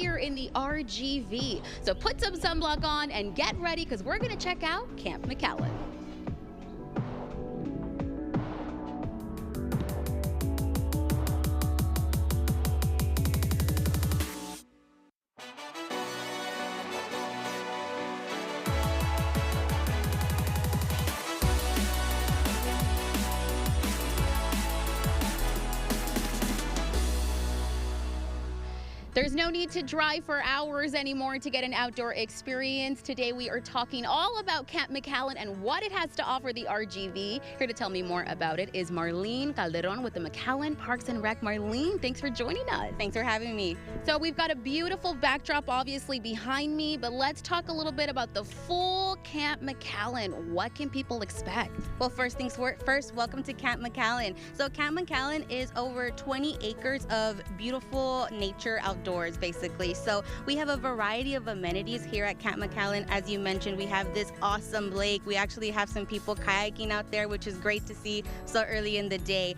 here in the RGV. So put some sunblock on and get ready because we're going to check out Camp McAllen. There's no need to drive for hours anymore to get an outdoor experience. Today we are talking all about Camp McAllen and what it has to offer the RGV. Here to tell me more about it is Marlene Calderon with the McAllen Parks and Rec. Marlene, thanks for joining us. Thanks for having me. So we've got a beautiful backdrop obviously behind me, but let's talk a little bit about the full Camp McAllen. What can people expect? Well, first things first, welcome to Camp McAllen. So Camp McAllen is over 20 acres of beautiful nature outdoors basically. So we have a variety of amenities here at Camp McAllen. As you mentioned, we have this awesome lake. We actually have some people kayaking out there, which is great to see so early in the day.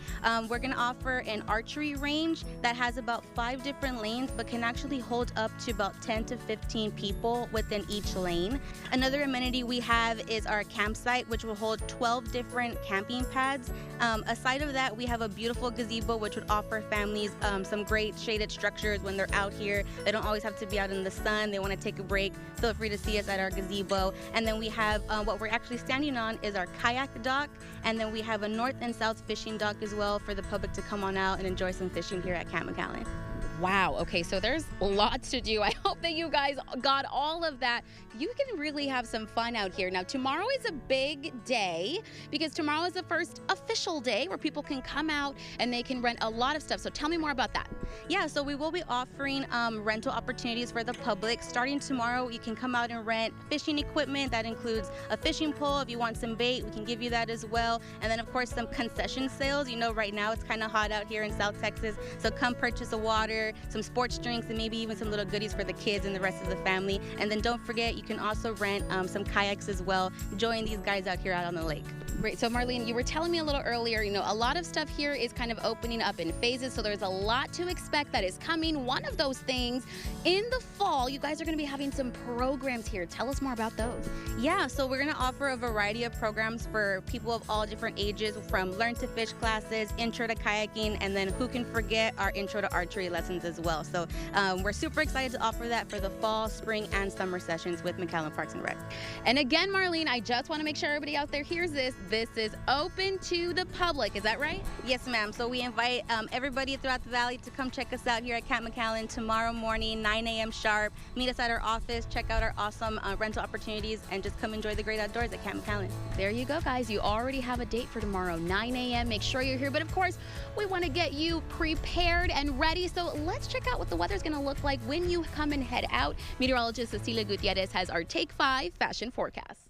We're going to offer an archery range that has about 5 different lanes, but can actually hold up to about 10 to 15 people within each lane. Another amenity we have is our campsite, which will hold 12 different camping pads. Aside of that, we have a beautiful gazebo, which would offer families some great shaded structures when they're out here. They don't always have to be out in the sun. They want to take a break. Feel free to see us at our gazebo. And then we have what we're actually standing on is our kayak dock. And then we have a north and south fishing dock as well for the public to come on out and enjoy some fishing here at Camp McAllen. Wow. Okay, so there's lots to do. I hope that you guys got all of that. You can really have some fun out here. Now, tomorrow is a big day because tomorrow is the first official day where people can come out and they can rent a lot of stuff. So tell me more about that. Yeah, so we will be offering rental opportunities for the public. Starting tomorrow, you can come out and rent fishing equipment. That includes a fishing pole. If you want some bait, we can give you that as well. And then, of course, some concession sales. You know, right now it's kind of hot out here in South Texas. So come purchase a water, some sports drinks, and maybe even some little goodies for the kids and the rest of the family. And then don't forget, you can also rent some kayaks as well. Join these guys out here out on the lake. Great. So Marlene, you were telling me a little earlier, you know, a lot of stuff here is kind of opening up in phases. So there's a lot to expect that is coming. One of those things in the fall, you guys are going to be having some programs here. Tell us more about those. Yeah, so we're going to offer a variety of programs for people of all different ages, from learn to fish classes, intro to kayaking, and then who can forget our intro to archery lessons as well. So we're super excited to offer that for the fall, spring, and summer sessions with McAllen Parks and Rec. And again, Marlene, I just want to make sure everybody out there hears this. This is open to the public. Is that right? Yes, ma'am. So we invite everybody throughout the valley to come check us out here at Camp McAllen tomorrow morning, 9 a.m. sharp. Meet us at our office, check out our awesome rental opportunities, and just come enjoy the great outdoors at Camp McAllen. There you go, guys. You already have a date for tomorrow, 9 a.m. Make sure you're here. But of course, we want to get you prepared and ready. So let's check out what the weather's going to look like when you come and head out. Meteorologist Cecilia Gutierrez has our Take 5 fashion forecast.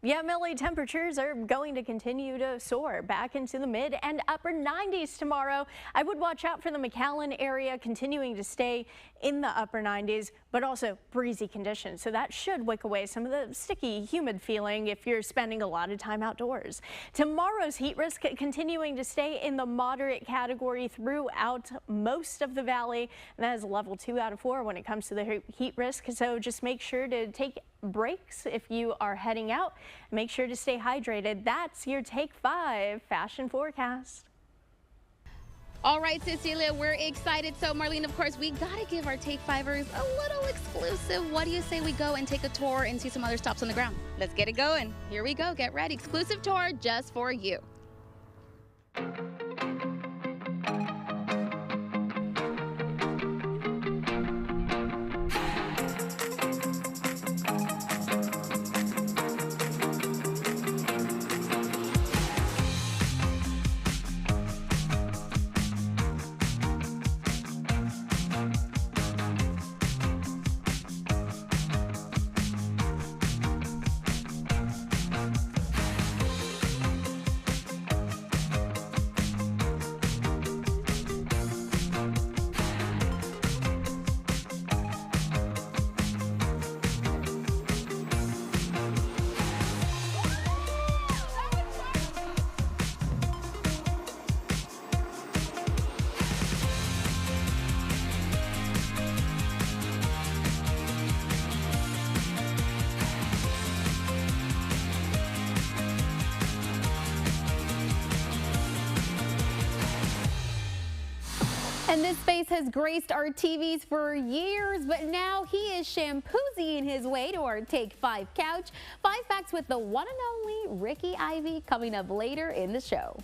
Yeah, Millie, temperatures are going to continue to soar back into the mid and upper 90s tomorrow. I would watch out for the McAllen area continuing to stay in the upper 90s, but also breezy conditions. So that should wick away some of the sticky, humid feeling if you're spending a lot of time outdoors. Tomorrow's heat risk continuing to stay in the moderate category throughout most of the valley. And that is a level 2 out of 4 when it comes to the heat risk. So just make sure to take breaks if you are heading out. Make sure to stay hydrated. That's your Take 5 fashion forecast. All right, Cecilia, we're excited. So, Marlene, of course, we got to give our Take 5ers a little exclusive. What do you say we go and take a tour and see some other stops on the ground? Let's get it going. Here we go. Get ready. Exclusive tour just for you. And this face has graced our TVs for years, but now he is shampoozying his way to our Take 5 couch. 5 facts with the one and only Ricky Ivy coming up later in the show.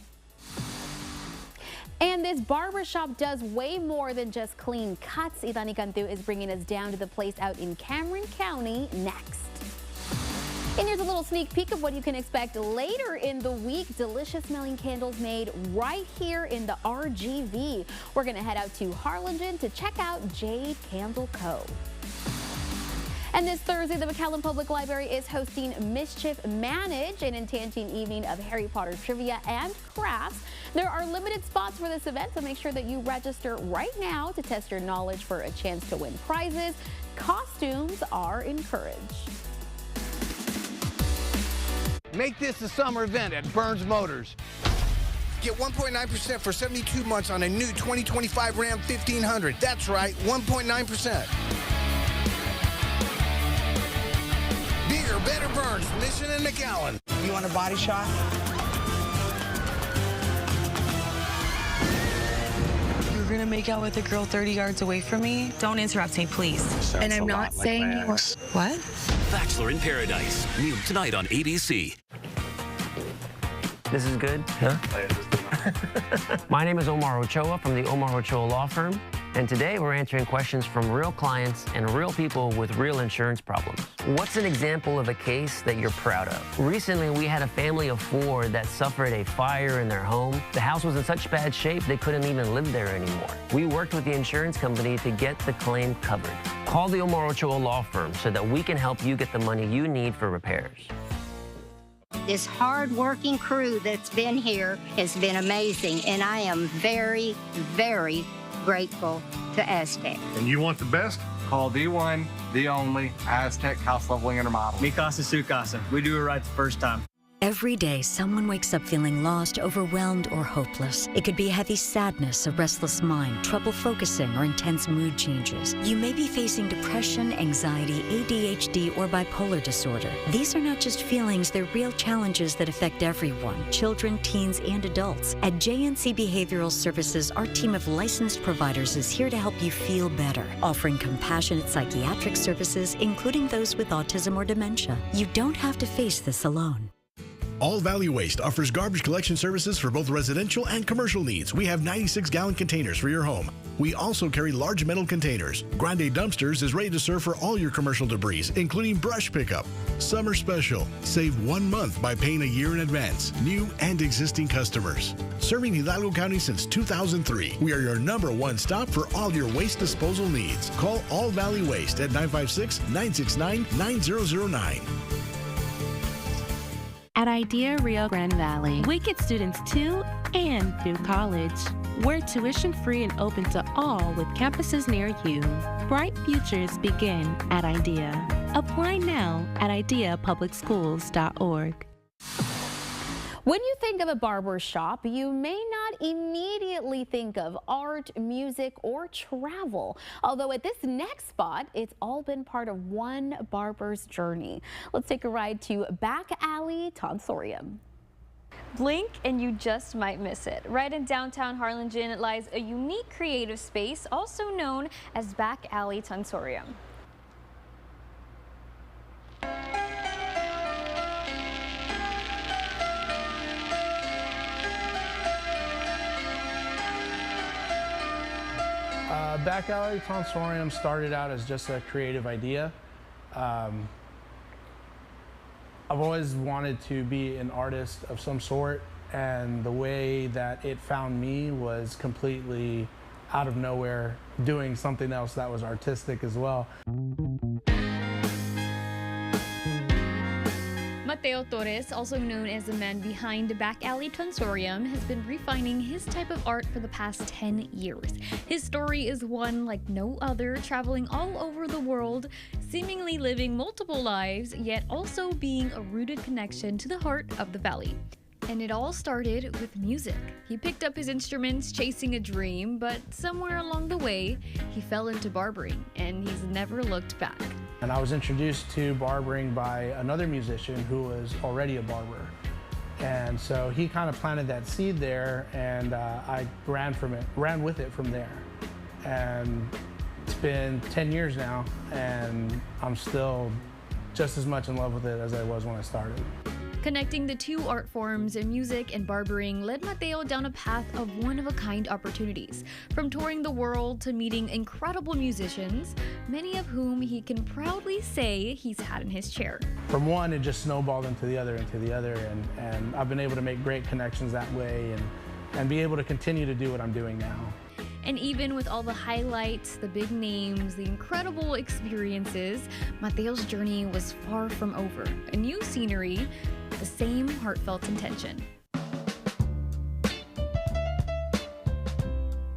And this barbershop does way more than just clean cuts. Idani Cantu is bringing us down to the place out in Cameron County next. And here's a little sneak peek of what you can expect later in the week. Delicious smelling candles made right here in the RGV. We're going to head out to Harlingen to check out Jade Candle Co. And this Thursday, the McAllen Public Library is hosting Mischief Manage, an enchanting evening of Harry Potter trivia and crafts. There are limited spots for this event, so make sure that you register right now to test your knowledge for a chance to win prizes. Costumes are encouraged. Make this a summer event at Burns Motors. Get 1.9% for 72 months on a new 2025 Ram 1500. That's right, 1.9%. Bigger, better Burns, Mission and McAllen. You want a body shot? You're gonna make out with a girl 30 yards away from me? Don't interrupt me, please. And I'm not saying you were... What? Bachelor in Paradise, new tonight on ABC. This is good? Huh? My name is Omar Ochoa from the Omar Ochoa Law Firm, and today we're answering questions from real clients and real people with real insurance problems. What's an example of a case that you're proud of? Recently, we had a family of 4 that suffered a fire in their home. The house was in such bad shape they couldn't even live there anymore. We worked with the insurance company to get the claim covered. Call the Omar Ochoa Law Firm so that we can help you get the money you need for repairs. This hard-working crew that's been here has been amazing, and I am very, very grateful to Aztec. And you want the best? Call the one, the only Aztec House Leveling and Remodel. Mi casa, su casa. We do it right the first time. Every day, someone wakes up feeling lost, overwhelmed, or hopeless. It could be heavy sadness, a restless mind, trouble focusing, or intense mood changes. You may be facing depression, anxiety, ADHD, or bipolar disorder. These are not just feelings, they're real challenges that affect everyone, children, teens, and adults. At JNC Behavioral Services, our team of licensed providers is here to help you feel better, offering compassionate psychiatric services, including those with autism or dementia. You don't have to face this alone. All Valley Waste offers garbage collection services for both residential and commercial needs. We have 96-gallon containers for your home. We also carry large metal containers. Grande Dumpsters is ready to serve for all your commercial debris, including brush pickup. Summer special. Save 1 month by paying a year in advance. New and existing customers. Serving Hidalgo County since 2003. We are your #1 stop for all your waste disposal needs. Call All Valley Waste at 956-969-9009. At IDEA Rio Grande Valley, we get students to and through college. We're tuition-free and open to all with campuses near you. Bright futures begin at IDEA. Apply now at ideapublicschools.org. When you think of a barber shop, you may not immediately think of art, music, or travel. Although at this next spot, it's all been part of one barber's journey. Let's take a ride to Back Alley Tonsorium. Blink and you just might miss it. Right in downtown Harlingen lies a unique creative space, also known as Back Alley Tonsorium. Back Alley Tonsorium started out as just a creative idea. I've always wanted to be an artist of some sort, and the way that it found me was completely out of nowhere, doing something else that was artistic as well. Mateo Torres, also known as the man behind Back Alley Tonsorium, has been refining his type of art for the past 10 years. His story is one like no other, traveling all over the world, seemingly living multiple lives, yet also being a rooted connection to the heart of the valley. And it all started with music. He picked up his instruments chasing a dream, but somewhere along the way, he fell into barbering, and he's never looked back. And I was introduced to barbering by another musician who was already a barber. And so he kind of planted that seed there, and I ran with it from there. And it's been 10 years now, and I'm still just as much in love with it as I was when I started. Connecting the two art forms, music and barbering, led Mateo down a path of one-of-a-kind opportunities. From touring the world to meeting incredible musicians, many of whom he can proudly say he's had in his chair. From one, it just snowballed into the other, and I've been able to make great connections that way and be able to continue to do what I'm doing now. And even with all the highlights, the big names, the incredible experiences, Mateo's journey was far from over. A new scenery, the same heartfelt intention.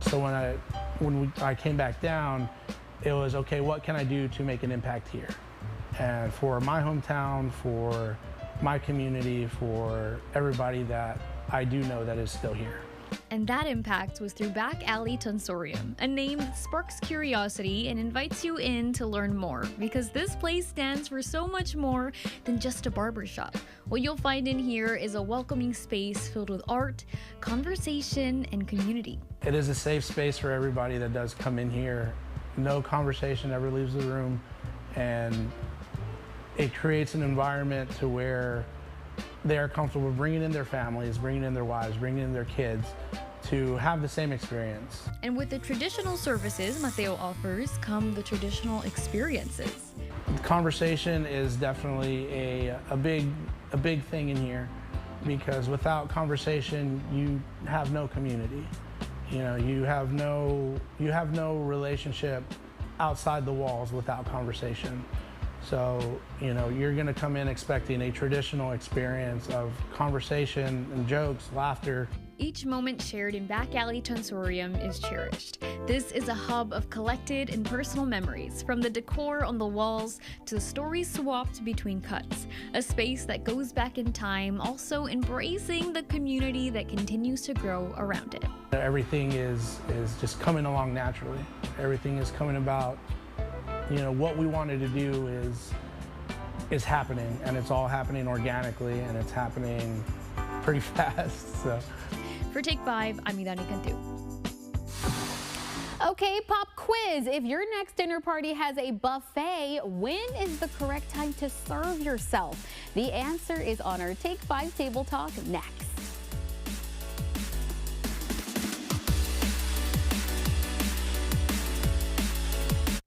So when I came back down, it was, okay, what can I do to make an impact here? And for my hometown, for my community, for everybody that I do know that is still here. And that impact was through Back Alley Tonsorium, a name that sparks curiosity and invites you in to learn more, because this place stands for so much more than just a barbershop. What you'll find in here is a welcoming space filled with art, conversation, and community. It is a safe space for everybody that does come in here. No conversation ever leaves the room, and it creates an environment to where they are comfortable bringing in their families, bringing in their wives, bringing in their kids to have the same experience. And with the traditional services Mateo offers come the traditional experiences. The conversation is definitely a big thing in here, because without conversation, you have no community. You know, you have no relationship outside the walls without conversation. So, you know, you're gonna come in expecting a traditional experience of conversation and jokes, laughter. Each moment shared in Back Alley Tonsorium is cherished. This is a hub of collected and personal memories, from the decor on the walls to the stories swapped between cuts. A space that goes back in time, also embracing the community that continues to grow around it. Everything is just coming along naturally. Everything is coming about. You know, what we wanted to do is happening, and it's all happening organically, and it's happening pretty fast. So. For Take 5, I'm Idani Cantu. Okay, pop quiz. If your next dinner party has a buffet, when is the correct time to serve yourself? The answer is on our Take 5 Table Talk next.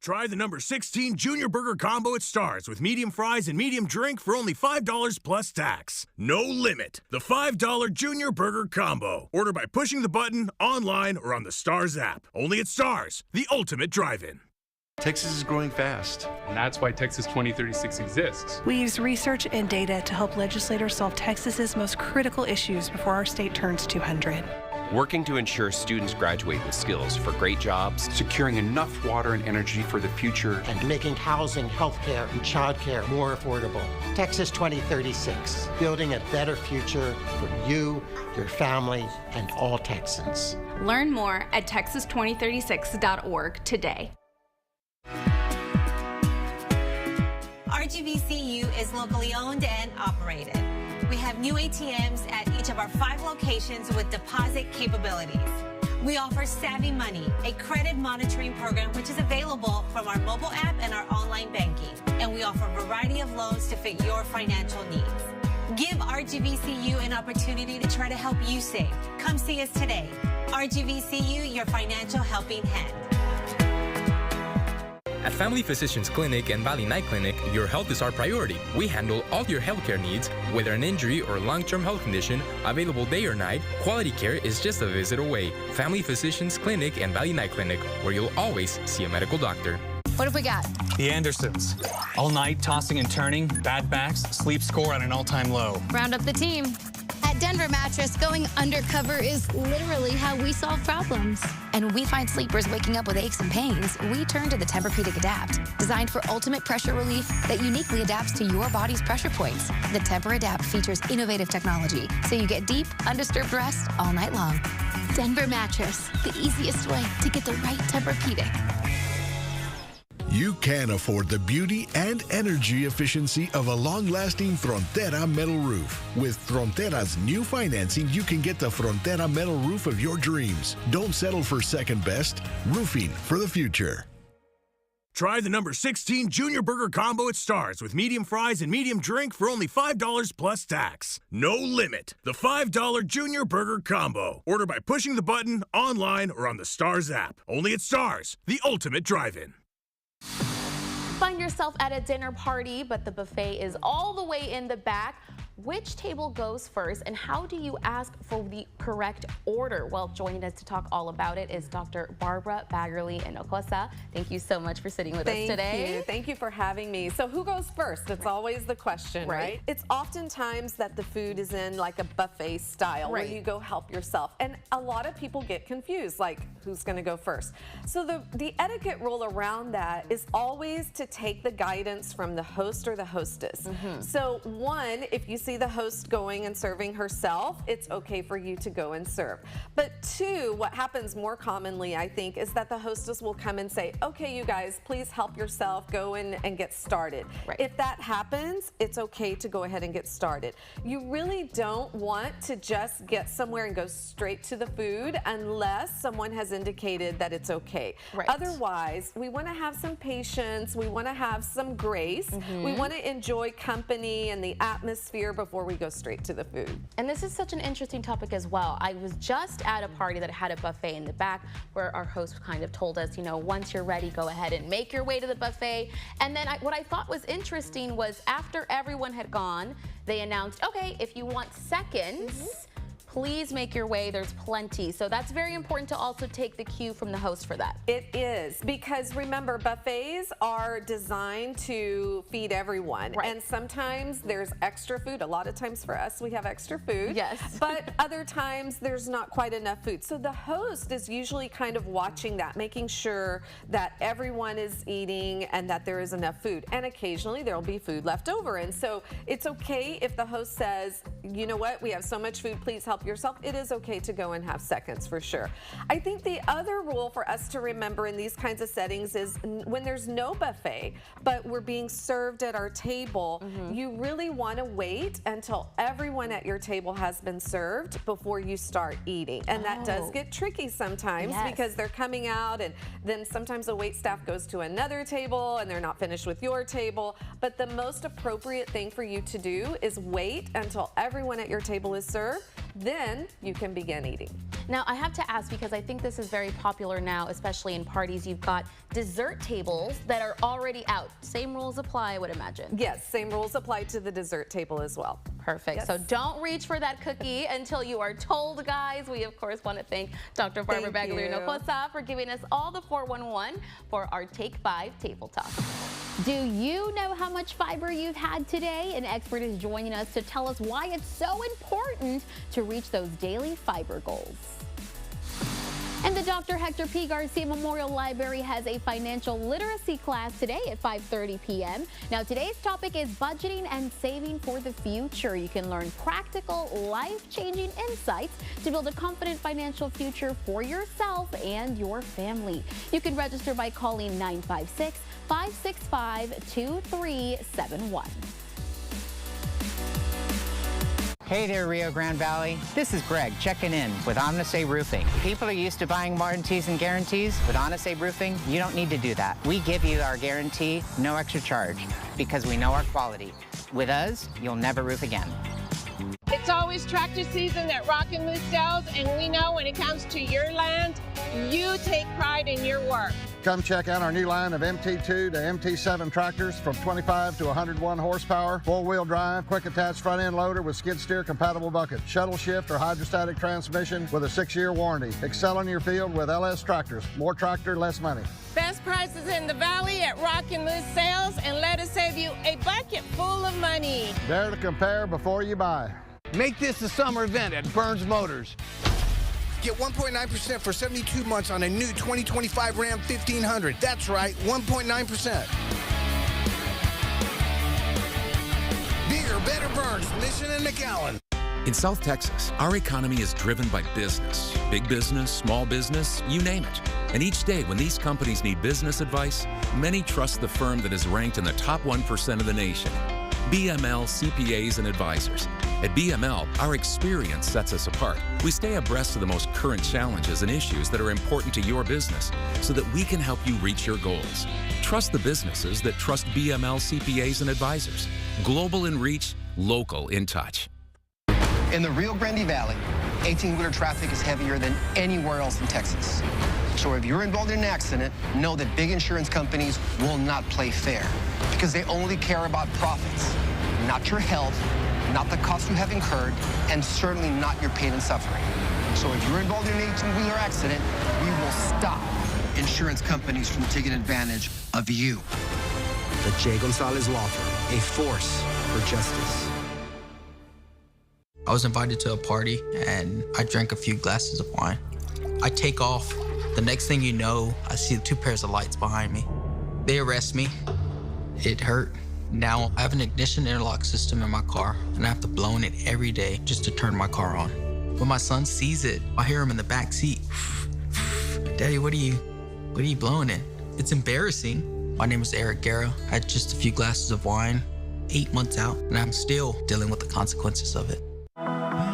Try the number 16 Junior Burger Combo at Stars with medium fries and medium drink for only $5 plus tax. No limit. The $5 Junior Burger Combo. Order by pushing the button, online, or on the Stars app. Only at Stars, the ultimate drive-in. Texas is growing fast, and that's why Texas 2036 exists. We use research and data to help legislators solve Texas's most critical issues before our state turns 200. Working to ensure students graduate with skills for great jobs, securing enough water and energy for the future, and making housing, healthcare, and childcare more affordable. Texas 2036, building a better future for you, your family, and all Texans. Learn more at texas2036.org today. RGVCU is locally owned and operated. We have new ATMs at each of our 5 locations with deposit capabilities. We offer Savvy Money, a credit monitoring program which is available from our mobile app and our online banking. And we offer a variety of loans to fit your financial needs. Give RGVCU an opportunity to try to help you save. Come see us today. RGVCU, your financial helping hand. At Family Physicians Clinic and Valley Night Clinic, your health is our priority. We handle all your healthcare needs, whether an injury or long-term health condition, available day or night. Quality care is just a visit away. Family Physicians Clinic and Valley Night Clinic, where you'll always see a medical doctor. What have we got? The Andersons. All night tossing and turning, bad backs, sleep score at an all-time low. Round up the team. At Denver Mattress, going undercover is literally how we solve problems. And when we find sleepers waking up with aches and pains, we turn to the Tempur-Pedic Adapt, designed for ultimate pressure relief that uniquely adapts to your body's pressure points. The Tempur-Adapt features innovative technology, so you get deep, undisturbed rest all night long. Denver Mattress, the easiest way to get the right Tempur-Pedic. You can afford the beauty and energy efficiency of a long-lasting Frontera metal roof. With Frontera's new financing, you can get the Frontera metal roof of your dreams. Don't settle for second best. Roofing for the future. Try the number 16 Junior Burger Combo at Stars with medium fries and medium drink for only $5 plus tax. No limit. The $5 Junior Burger Combo. Order by pushing the button, online, or on the Stars app. Only at Stars, the ultimate drive-in. Find yourself at a dinner party, but the buffet is all the way in the back. Which table goes first, and how do you ask for the correct order? Well, joining us to talk all about it is Dr. Barbara Baggerly-Hinojosa. Thank you so much for sitting with us today. Thank you for having me. So who goes first? It's always the question, right? It's oftentimes that the food is in like a buffet style where you go help yourself. And a lot of people get confused, like who's going to go first? So the etiquette rule around that is always to take the guidance from the host or the hostess. So one, if you see the host going and serving herself, it's okay for you to go and serve. But two, what happens more commonly, I think, is that the hostess will come and say, okay, you guys, please help yourself, go in and get started. If that happens, it's okay to go ahead and get started. You really don't want to just get somewhere and go straight to the food unless someone has indicated that it's okay. Otherwise, we want to have some patience, we want to have some grace, we want to enjoy company and the atmosphere before we go straight to the food. And this is such an interesting topic as well. I was just at a party that had a buffet in the back where our host kind of told us, you know, once you're ready, go ahead and make your way to the buffet. And then what I thought was interesting was after everyone had gone, they announced, okay, if you want seconds, please make your way, there's plenty. So that's very important to also take the cue from the host for that. It is, because remember, buffets are designed to feed everyone. And sometimes there's extra food. A lot of times for us, we have extra food. But other times there's not quite enough food. So the host is usually kind of watching that, making sure that everyone is eating and that there is enough food. And occasionally there'll be food left over. And so it's okay if the host says, you know what, we have so much food, please help yourself. It is okay to go and have seconds for sure. I think the other rule for us to remember in these kinds of settings is when there's no buffet, but we're being served at our table, you really want to wait until everyone at your table has been served before you start eating. And that does get tricky sometimes because they're coming out and then sometimes the wait staff goes to another table and they're not finished with your table. But the most appropriate thing for you to do is wait until everyone at your table is served. Then you can begin eating. Now, I have to ask, because I think this is very popular now, especially in parties, you've got dessert tables that are already out. Same rules apply, I would imagine. Yes, same rules apply to the dessert table as well. Perfect. So don't reach for that cookie until you are told, guys. We, of course, want to thank Dr. Barbara Baggerly-Hinojosa for giving us all the 411 for our Take 5 Table Talk. Do you know how much fiber you've had today? An expert is joining us to tell us why it's so important to reach those daily fiber goals. And the Dr. Hector P. Garcia Memorial Library has a financial literacy class today at 5:30 p.m. Now, today's topic is budgeting and saving for the future. You can learn practical, life-changing insights to build a confident financial future for yourself and your family. You can register by calling 956-565-2371. Hey there, Rio Grande Valley. This is Greg checking in with Omnisave Roofing. People are used to buying warranties and guarantees. With Omnisave Roofing, you don't need to do that. We give you our guarantee, no extra charge, because we know our quality. With us, you'll never roof again. It's always tractor season at Rockin' Moose Sales, and we know when it comes to your land, you take pride in your work. Come check out our new line of MT2 to MT7 tractors from 25 to 101 horsepower, four-wheel drive, quick attach front-end loader with skid steer compatible bucket, shuttle shift or hydrostatic transmission with a 6-year warranty. Excel in your field with LS tractors. More tractor, less money. Best prices in the valley at Rockin' Moose Sales, and let us save you a bucket full of money. Dare to compare before you buy. Make this a summer event at Burns Motors. Get 1.9% for 72 months on a new 2025 Ram 1500. That's right, 1.9%. Bigger, better Burns, Mission and McAllen. In South Texas, our economy is driven by business. Big business, small business, you name it. And each day when these companies need business advice, many trust the firm that is ranked in the top 1% of the nation. BML CPAs and Advisors. At BML, our experience sets us apart. We stay abreast of the most current challenges and issues that are important to your business so that we can help you reach your goals. Trust the businesses that trust BML CPAs and Advisors. Global in reach, local in touch. In the Rio Grande Valley, 18-wheeler traffic is heavier than anywhere else in Texas. So if you're involved in an accident, know that big insurance companies will not play fair because they only care about profits, not your health, not the cost you have incurred, and certainly not your pain and suffering. So if you're involved in an 18-wheeler accident, we will stop insurance companies from taking advantage of you. The Jay Gonzalez Law Firm, a force for justice. I was invited to a party and I drank a few glasses of wine. I take off. The next thing you know, I see 2 pairs of lights behind me. They arrest me. It hurt. Now I have an ignition interlock system in my car and I have to blow in it every day just to turn my car on. When my son sees it, I hear him in the back seat. Daddy, what are you blowing in? It's embarrassing. My name is Eric Guerra. I had just a few glasses of wine, 8 months out, and I'm still dealing with the consequences of it.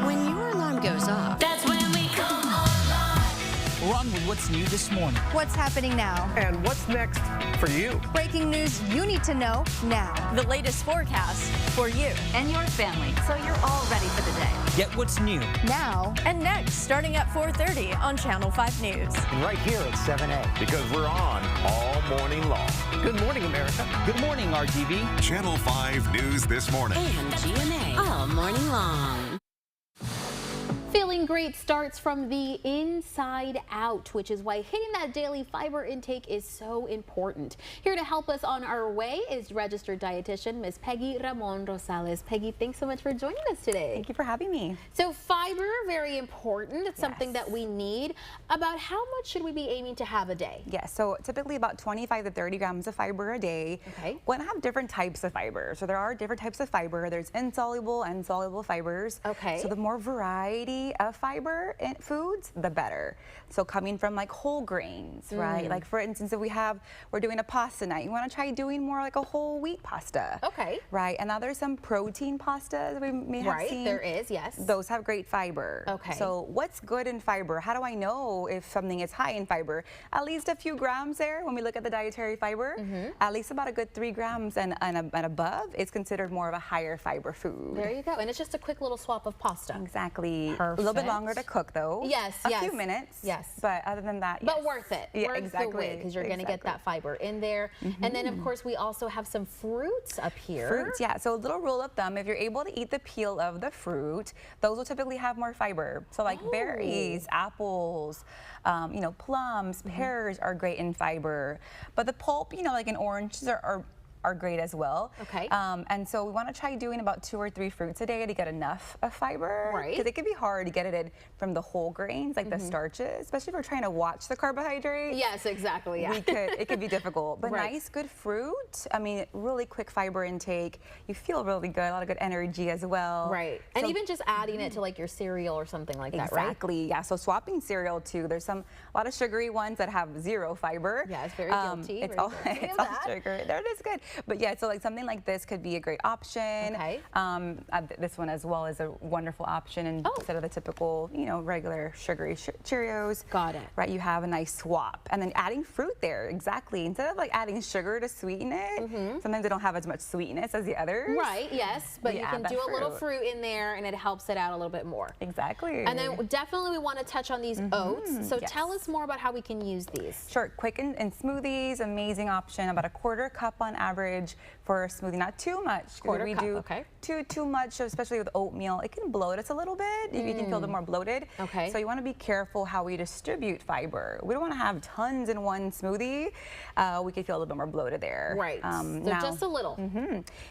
When your alarm goes off, That's when we come alive. Run with what's new this morning. What's happening now? And what's next for you? Breaking news you need to know now. The latest forecast for you and your family, so you're all ready for the day. Get what's new now and next, starting at 4:30 on Channel 5 News. and right here at 7A. Because we're on all morning long. Good morning, America. Good morning, RGV. Channel 5 News this morning. and GMA all morning long. Feeling great starts from the inside out, which is why hitting that daily fiber intake is so important. Here to help us on our way is registered dietitian Ms. Peggy Ramon Rosales. Peggy, thanks so much for joining us today. Thank you for having me. So fiber, very important. It's something that we need. About how much should we be aiming to have a day? Yes, so typically about 25 to 30 grams of fiber a day. Okay. We're gonna have different types of fiber. So there are different types of fiber. There's insoluble and soluble fibers. Okay. So the more variety of fiber in foods, the better. So coming from like whole grains, right? Like for instance, if we're doing a pasta night, you want to try doing more like a whole wheat pasta. Okay. Right, and now there's some protein pastas we may have seen. Right, there is, yes. Those have great fiber. Okay. So what's good in fiber? How do I know if something is high in fiber? At least a few grams there when we look at the dietary fiber. At least about a good 3 grams and above is considered more of a higher fiber food. There you go. And it's just a quick little swap of pasta. Exactly. Perfect. A little bit longer to cook though. Yes, a few minutes. Yes. But other than that, But worth it. Yeah, worth exactly. the wait, because you're going to get that fiber in there. And then, of course, we also have some fruits up here. Fruits, yeah. So a little rule of thumb, if you're able to eat the peel of the fruit, those will typically have more fiber. So like berries, apples, you know, plums, pears are great in fiber. But the pulp, you know, like in oranges are great as well. Okay. And so we want to try doing about 2 or 3 fruits a day to get enough of fiber. Right. Because it can be hard to get it in from the whole grains, like the starches, especially if we're trying to watch the carbohydrates. Yes, exactly. Yeah. It could be difficult. But Right. nice, good fruit. I mean, really quick fiber intake. You feel really good, a lot of good energy as well. Right. And So- even just adding it to like your cereal or something like that, right? Exactly, yeah. So swapping cereal too. There's a lot of sugary ones that have 0 fiber. Yeah, it's very guilty. It's very all, guilty it's of all that. sugar. That is good. But yeah, so like something like this could be a great option. Okay. This one as well is a wonderful option instead of the typical, you know, regular sugary Cheerios. Got it. Right, you have a nice swap. And then adding fruit there, exactly. Instead of like adding sugar to sweeten it, sometimes they don't have as much sweetness as the others. Right, yes, but you Yeah, can that do a little fruit. fruit in there and it helps it out a little bit more. Exactly. And then definitely we want to touch on these oats. So yes. tell us more about how we can use these. Sure, quick and smoothies, amazing option. About a 1/4 cup on average for a smoothie, not too much. 1/4 we cup, do okay. Too much, especially with oatmeal. It can bloat us a little bit. You can feel a bit more bloated. Okay. So you want to be careful how we distribute fiber. We don't want to have tons in one smoothie. We could feel a little bit more bloated there. Right. So just a little.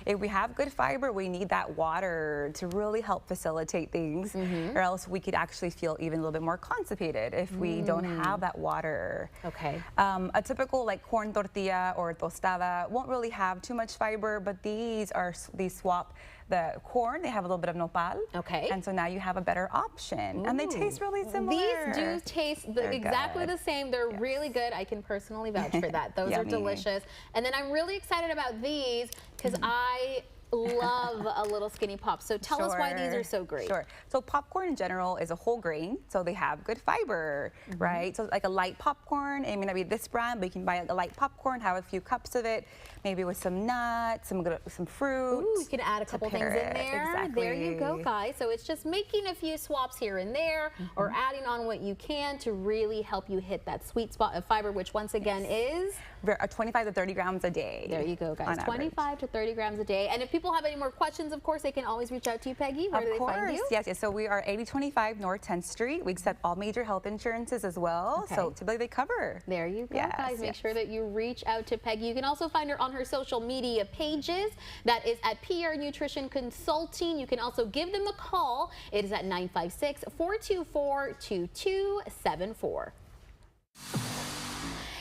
If we have good fiber, we need that water to really help facilitate things, or else we could actually feel even a little bit more constipated if we don't have that water. Okay. A typical like corn tortilla or tostada won't really have too much fiber, but these swap the corn. They have a little bit of nopal. Okay. And so now you have a better option. And they taste really similar. These do taste exactly the same. They're really good. I can personally vouch for that. Those are delicious. And then I'm really excited about these because I love a little skinny pop. So tell us why these are so great. Sure. So popcorn in general is a whole grain, so they have good fiber, right? So like a light popcorn, it may not be this brand, but you can buy a light popcorn, have a few cups of it, maybe with some nuts, some fruit. Ooh, you can add a couple things in there. Exactly. There you go, guys. So it's just making a few swaps here and there or adding on what you can to really help you hit that sweet spot of fiber, which once again is 25 to 30 grams a day. There you go, guys. 25 to 30 grams a day. And if people have any more questions, of course, they can always reach out to you, Peggy. Where do they find you? Yes. So we are 8025 North 10th Street. We accept all major health insurances as well. So typically they cover. There you go, guys. Make sure that you reach out to Peggy. You can also find her on her social media pages. That is at PR Nutrition Consulting. You can also give them a call. It is at 956-424-2274.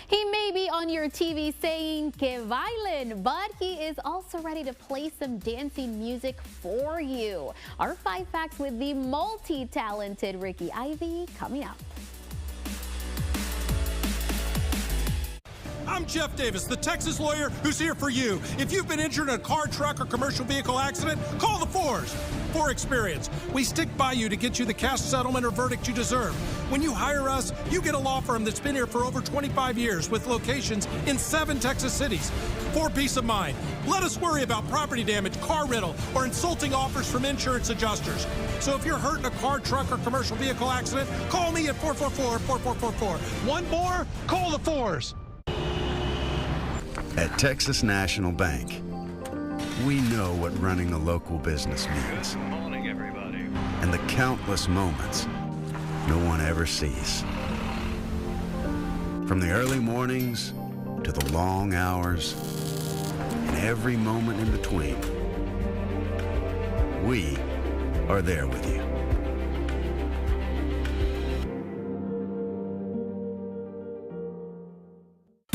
He may be on your TV saying que bailen, but he is also ready to play some dancing music for you. Our 5 facts with the multi-talented Ricky Ivy coming up. I'm Jeff Davis, the Texas lawyer who's here for you. If you've been injured in a car, truck, or commercial vehicle accident, call the Fours. For experience, we stick by you to get you the cash settlement or verdict you deserve. When you hire us, you get a law firm that's been here for over 25 years with locations in 7 Texas cities. For peace of mind, let us worry about property damage, car rental, or insulting offers from insurance adjusters. So if you're hurt in a car, truck, or commercial vehicle accident, call me at 444-4444. One more, call the Fours. At Texas National Bank, we know what running a local business means. Good morning, everybody. And the countless moments no one ever sees. From the early mornings to the long hours and every moment in between, we are there with you.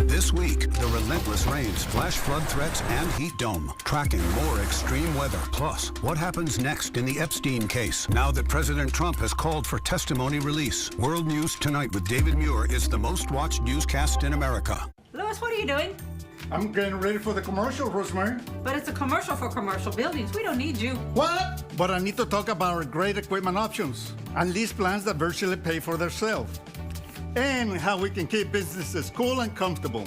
This week, the relentless rains, flash flood threats, and heat dome. Tracking more extreme weather. Plus, what happens next in the Epstein case now that President Trump has called for testimony release? World News Tonight with David Muir is the most watched newscast in America. Louis, what are you doing? I'm getting ready for the commercial, Rosemary. But it's a commercial for commercial buildings. We don't need you. What? But I need to talk about our great equipment options and lease plans that virtually pay for themselves. And how we can keep businesses cool and comfortable.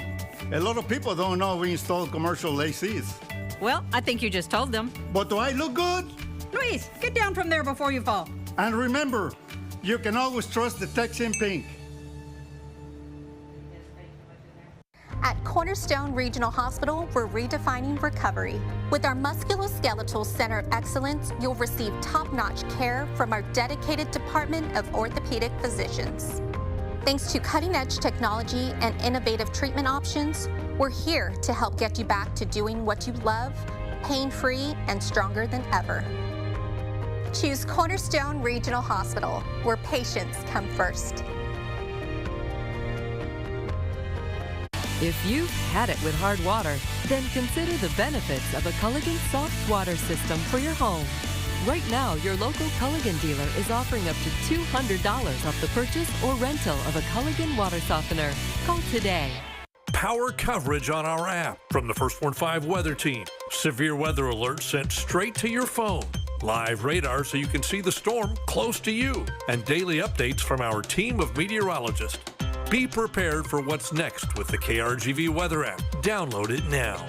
A lot of people don't know we install commercial ACs. Well, I think you just told them. But do I look good? Luis, get down from there before you fall. And remember, you can always trust the Texan Pink. At Cornerstone Regional Hospital, we're redefining recovery. With our musculoskeletal center of excellence, you'll receive top-notch care from our dedicated department of orthopedic physicians. Thanks to cutting-edge technology and innovative treatment options, we're here to help get you back to doing what you love, pain-free and stronger than ever. Choose Cornerstone Regional Hospital, where patients come first. If you've had it with hard water, then consider the benefits of a Culligan soft water system for your home. Right now, your local Culligan dealer is offering up to $200 off the purchase or rental of a Culligan water softener. Call today. Power coverage on our app from the First Warn 5 weather team. Severe weather alerts sent straight to your phone. Live radar so you can see the storm close to you. And daily updates from our team of meteorologists. Be prepared for what's next with the KRGV weather app. Download it now.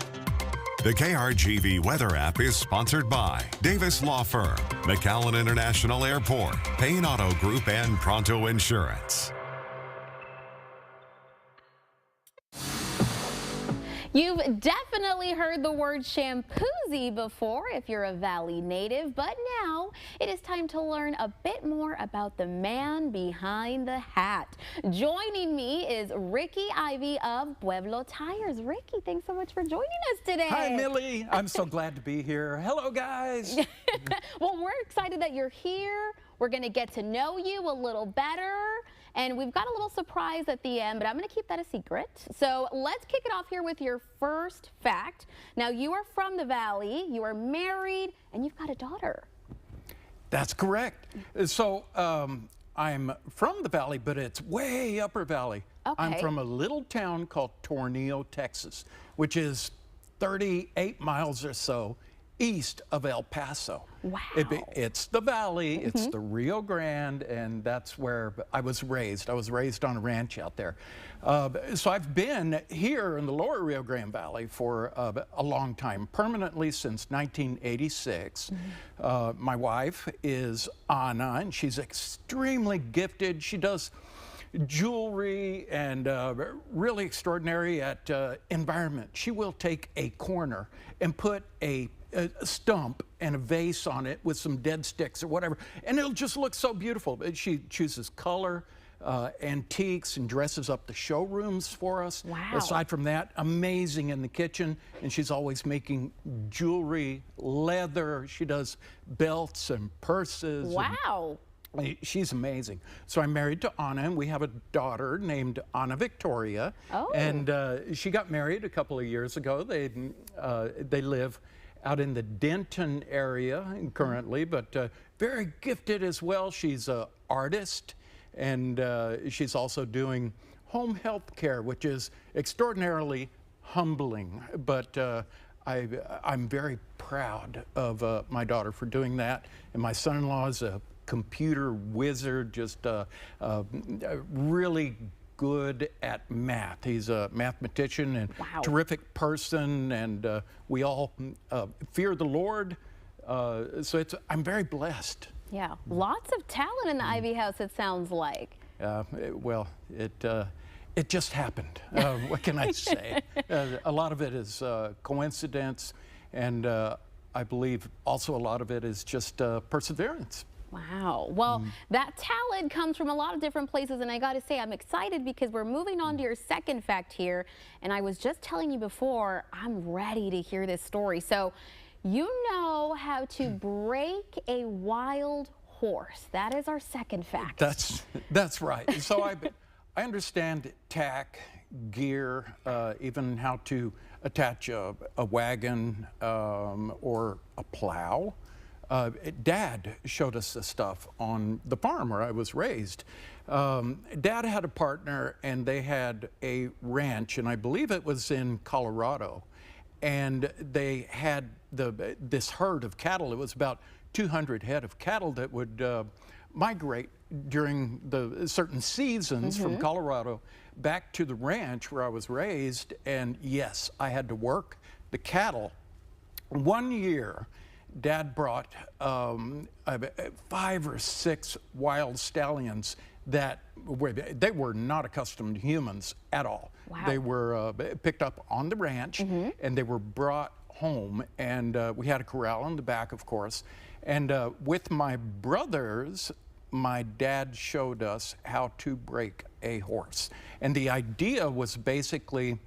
The KRGV weather app is sponsored by Davis Law Firm, McAllen International Airport, Payne Auto Group, and Pronto Insurance. You've definitely heard the word shampoozy before if you're a Valley native, but now it is time to learn a bit more about the man behind the hat. Joining me is Ricky Ivy of Pueblo Tires. Ricky, thanks so much for joining us today. Hi, Millie. I'm so glad to be here. Hello, guys. Well, we're excited that you're here. We're going to get to know you a little better. And we've got a little surprise at the end, but I'm going to keep that a secret. So let's kick it off here with your first fact. Now, you are from the Valley, you are married, and you've got a daughter. That's correct. So I'm from the Valley, but it's way Upper Valley. Okay. I'm from a little town called Tornillo, Texas, which is 38 miles or so east of El Paso. Wow. It's the Valley, it's the Rio Grande, and that's where I was raised. I was raised on a ranch out there. So I've been here in the lower Rio Grande Valley for a long time, permanently since 1986. My wife is Anna, and she's extremely gifted. She does jewelry and really extraordinary at environment. She will take a corner and put a stump and a vase on it with some dead sticks or whatever, and it'll just look so beautiful. She chooses color, antiques, and dresses up the showrooms for us. Wow. Aside from that, amazing in the kitchen, and she's always making jewelry, leather. She does belts and purses. Wow. She's amazing. So I'm married to Anna, and we have a daughter named Anna Victoria. Oh. And she got married a couple of years ago. They live out in the Denton area currently, but very gifted as well. She's an artist, and she's also doing home health care, which is extraordinarily humbling. But I'm very proud of my daughter for doing that. And my son-in-law is a computer wizard, just really good at math. He's a mathematician and terrific person, and we all fear the Lord. So I'm very blessed. Yeah, lots of talent in the Ivy house, it sounds like. Well, it just happened. What can I say? A lot of it is coincidence, and I believe also a lot of it is just perseverance. Wow. Well, that talent comes from a lot of different places, and I got to say, I'm excited because we're moving on to your second fact here. And I was just telling you before, I'm ready to hear this story. So, you know how to break a wild horse. That is our second fact. That's right. So I understand tack, gear, even how to attach a wagon or a plow. Dad showed us this stuff on the farm where I was raised. Dad had a partner, and they had a ranch, and I believe it was in Colorado. And they had this herd of cattle. It was about 200 head of cattle that would migrate during the certain seasons from Colorado back to the ranch where I was raised. And yes, I had to work the cattle. One year, Dad brought 5 or 6 wild stallions that they were not accustomed to humans at all. Wow. They were picked up on the ranch, and they were brought home, and we had a corral in the back, of course. And with my brothers, my dad showed us how to break a horse. And the idea was basically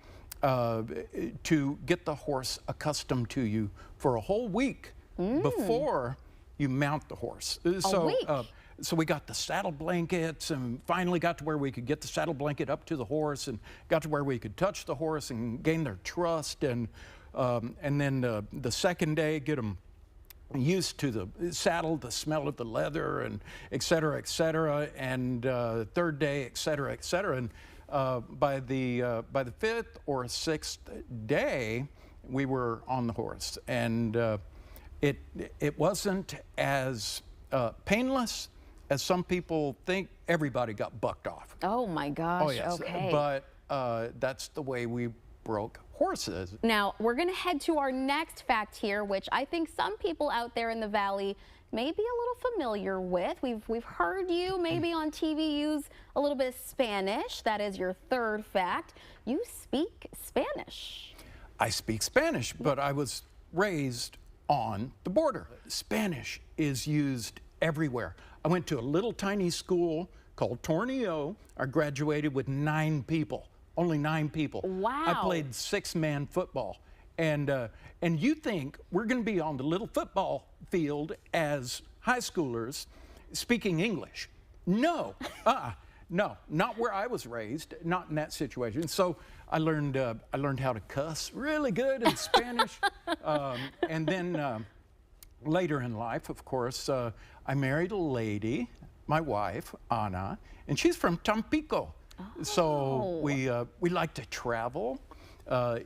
to get the horse accustomed to you for a whole week before you mount the horse. So we got the saddle blankets, and finally got to where we could get the saddle blanket up to the horse, and got to where we could touch the horse and gain their trust. And then the second day, get them used to the saddle, the smell of the leather, and et cetera, et cetera. And third day, et cetera, et cetera. And by the 5th or 6th day, we were on the horse, and it wasn't as painless as some people think. Everybody got bucked off. Oh my gosh. Oh yes. Okay. But that's the way we broke horses. Now we're going to head to our next fact here, which I think some people out there in the Valley may be a little familiar with. We've heard you maybe on TV use a little bit of Spanish. That is your third fact. You speak Spanish. I speak Spanish, but I was raised on the border. Spanish is used everywhere. I went to a little tiny school called Tornillo. I graduated with 9 people, only 9 people. Wow. I played 6-man football. And you think we're going to be on the little football field as high schoolers speaking English. No. No, not where I was raised, not in that situation. So I learned how to cuss really good in Spanish. And then later in life, of course, I married a lady, my wife, Ana, and she's from Tampico. Oh. So we like to travel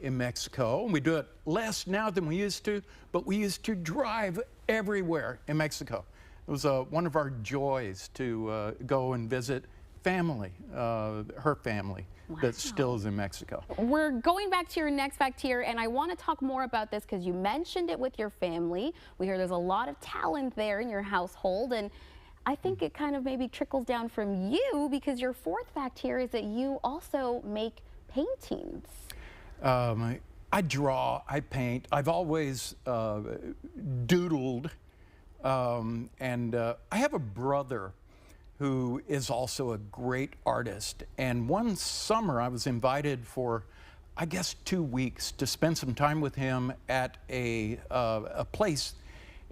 in Mexico. We do it less now than we used to, but we used to drive everywhere in Mexico. It was one of our joys to go and visit family, her family, that still is in Mexico. We're going back to your next fact here, and I want to talk more about this because you mentioned it with your family. We hear there's a lot of talent there in your household, and I think it kind of maybe trickles down from you because your fourth fact here is that you also make paintings. I draw, I paint. I've always doodled, and I have a brother who is also a great artist. And one summer I was invited for, I guess, 2 weeks to spend some time with him at a place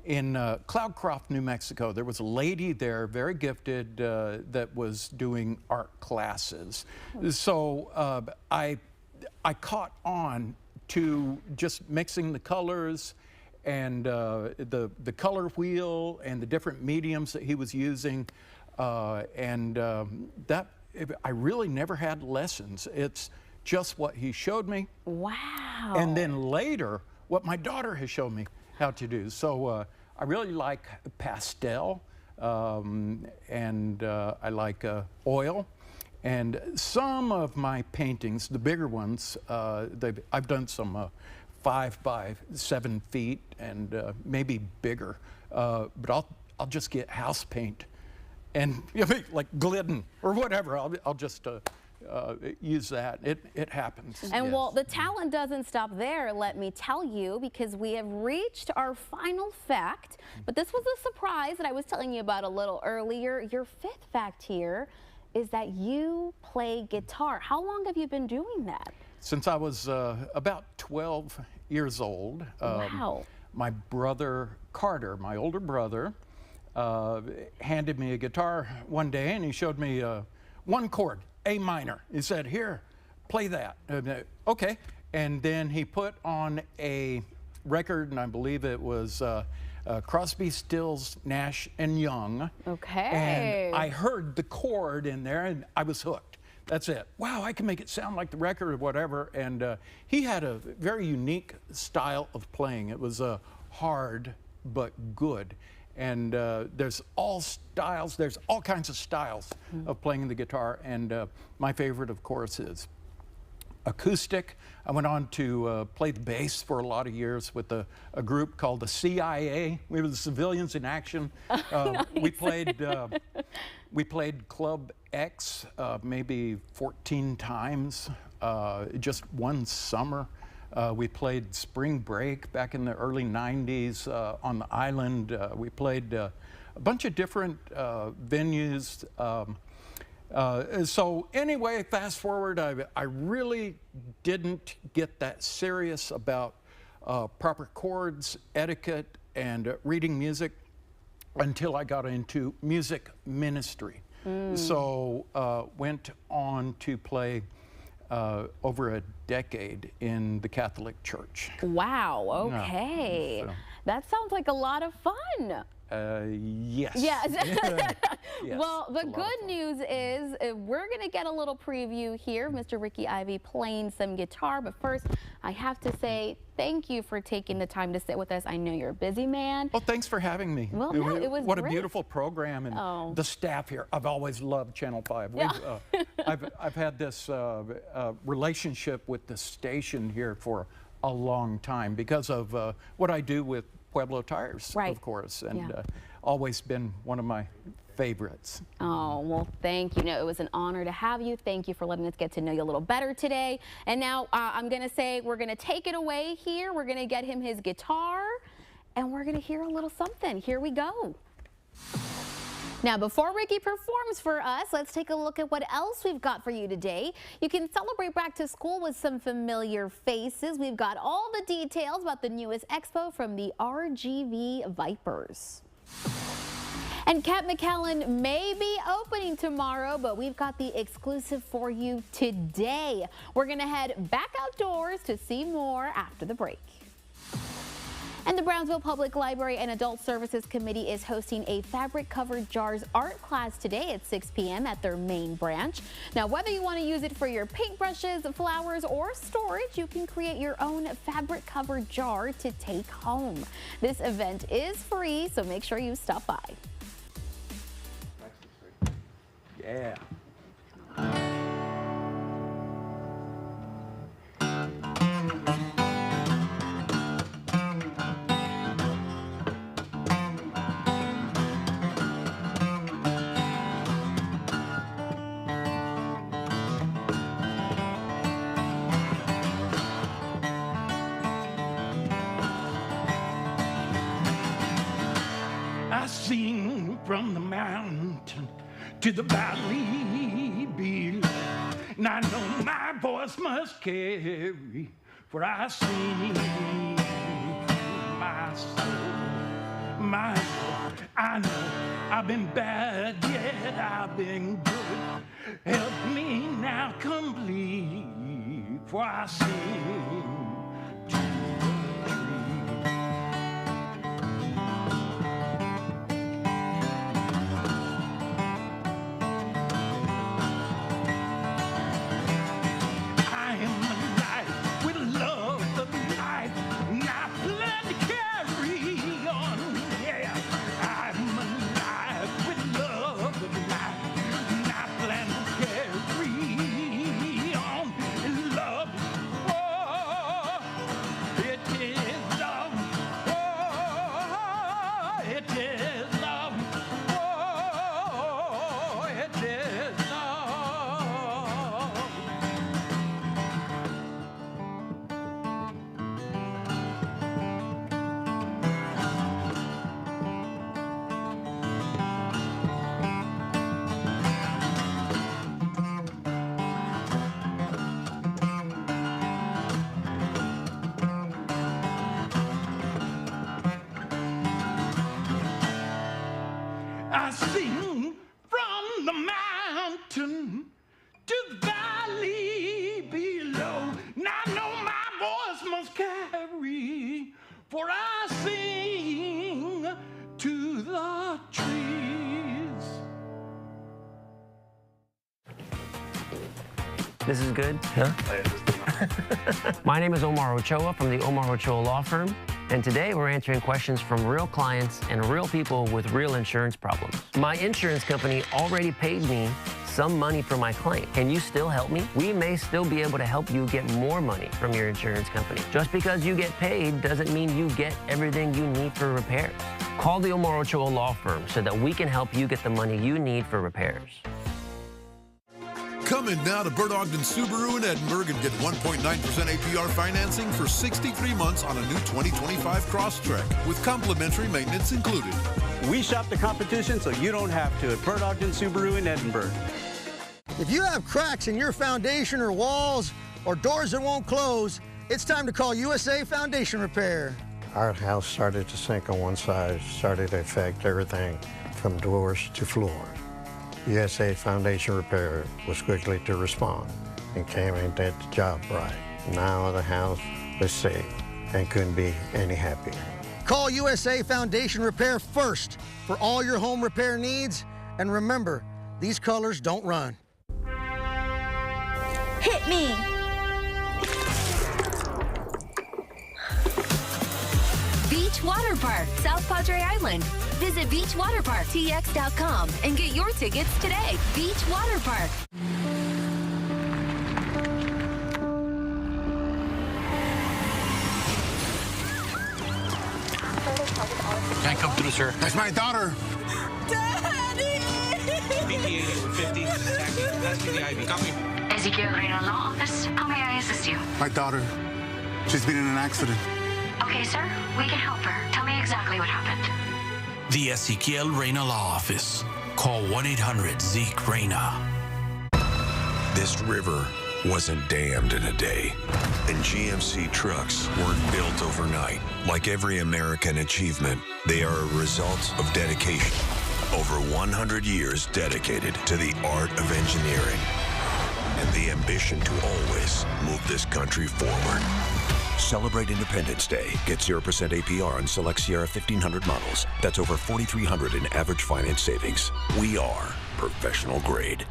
in Cloudcroft, New Mexico. There was a lady there, very gifted, that was doing art classes. So I caught on to just mixing the colors and the color wheel and the different mediums that he was using. That I really never had lessons. It's just what he showed me. Wow. And then later, what my daughter has shown me how to do. So I really like pastel, and I like oil. And some of my paintings, the bigger ones, I've done some 5 by 7 feet and maybe bigger, but I'll just get house paint and like Glidden or whatever. I'll just use that. It happens. And yes. well, the talent doesn't stop there, let me tell you, because we have reached our final fact. But this was a surprise that I was telling you about a little earlier. Your fifth fact here is that you play guitar. How long have you been doing that? Since I was about 12 years old. Wow. My brother Carter, my older brother, handed me a guitar one day, and he showed me one chord, A minor. He said, "Here, play that." Okay. And then he put on a record, and I believe it was Crosby, Stills, Nash and Young. Okay. And I heard the chord in there, and I was hooked. That's it. Wow, I can make it sound like the record or whatever. And he had a very unique style of playing. It was hard but good. And there's all styles. There's all kinds of styles of playing the guitar. And my favorite, of course, is acoustic. I went on to play the bass for a lot of years with a group called the CIA. We were the Civilians in Action. Nice. We played Club X maybe 14 times, just one summer. We played Spring Break back in the early 90s on the island. We played a bunch of different venues. So anyway, fast forward, I really didn't get that serious about proper chords, etiquette, and reading music until I got into music ministry. So went on to play over a decade in the Catholic Church. Wow, okay. So. That sounds like a lot of fun. Yes. Yes. Yes, well, the good news is we're going to get a little preview here, Mr. Ricky Ivy playing some guitar. But first, I have to say thank you for taking the time to sit with us. I know you're a busy man. Well, thanks for having me. Well, no, it was what great. a beautiful program, and the staff here. I've always loved Channel 5. Yeah. I've had this relationship with the station here for a long time because of what I do with Pueblo Tires, right. of course, and always been one of my favorites. Oh, well, thank you. No, it was an honor to have you. Thank you for letting us get to know you a little better today. And now I'm going to say we're going to take it away here. We're going to get him his guitar, and we're going to hear a little something. Here we go. Now, before Ricky performs for us, let's take a look at what else we've got for you today. You can celebrate back to school with some familiar faces. We've got all the details about the newest expo from the RGV Vipers. And Camp McAllen may be opening tomorrow, but we've got the exclusive for you today. We're going to head back outdoors to see more after the break. And the Brownsville Public Library and Adult Services Committee is hosting a fabric-covered jars art class today at 6 p.m. at their main branch. Now, whether you want to use it for your paintbrushes, flowers, or storage, you can create your own fabric-covered jar to take home. This event is free, so make sure you stop by. Yeah. I sing from the mountain to the valley below, and I know my voice must carry, for I sing my soul, my soul. I know I've been bad, yet I've been good. Help me now complete, for I sing to the tree. I sing from the mountain to the valley below, and I know my voice must carry, for I sing to the trees. This is good? Yeah. My name is Omar Ochoa from the Omar Ochoa Law Firm, and today we're answering questions from real clients and real people with real insurance problems. My insurance company already paid me some money for my claim. Can you still help me? We may still be able to help you get more money from your insurance company. Just because you get paid doesn't mean you get everything you need for repairs. Call the Omar Ochoa Law Firm so that we can help you get the money you need for repairs. Come in now to Bert Ogden Subaru in Edinburgh and get 1.9% APR financing for 63 months on a new 2025 Crosstrek with complimentary maintenance included. We shop the competition so you don't have to at Bert Ogden Subaru in Edinburgh. If you have cracks in your foundation or walls or doors that won't close, it's time to call USA Foundation Repair. Our house started to sink on one side, started to affect everything from doors to floor. USA Foundation Repair was quickly to respond and came and did the job right. Now the house is safe and couldn't be any happier. Call USA Foundation Repair first for all your home repair needs. And remember, these colors don't run. Hit me! Beach Water Park, South Padre Island. Visit beachwaterparktx.com and get your tickets today. Beach Water Park. Can't come through, sir. That's my daughter. Daddy! BTA 50, asking the IV. Copy. Ezekiel Reno Law Office. How may I assist you? My daughter. She's been in an accident. Okay, sir. We can help her. Tell me exactly what happened. The Ezekiel Reyna Law Office. Call 1-800-ZEKE-REYNA. This river wasn't dammed in a day, and GMC trucks weren't built overnight. Like every American achievement, they are a result of dedication, Over 100 years dedicated to the art of engineering and the ambition to always move this country forward. Celebrate Independence Day. Get 0% APR on select Sierra 1500 models. That's over $4,300 in average finance savings. We are professional grade.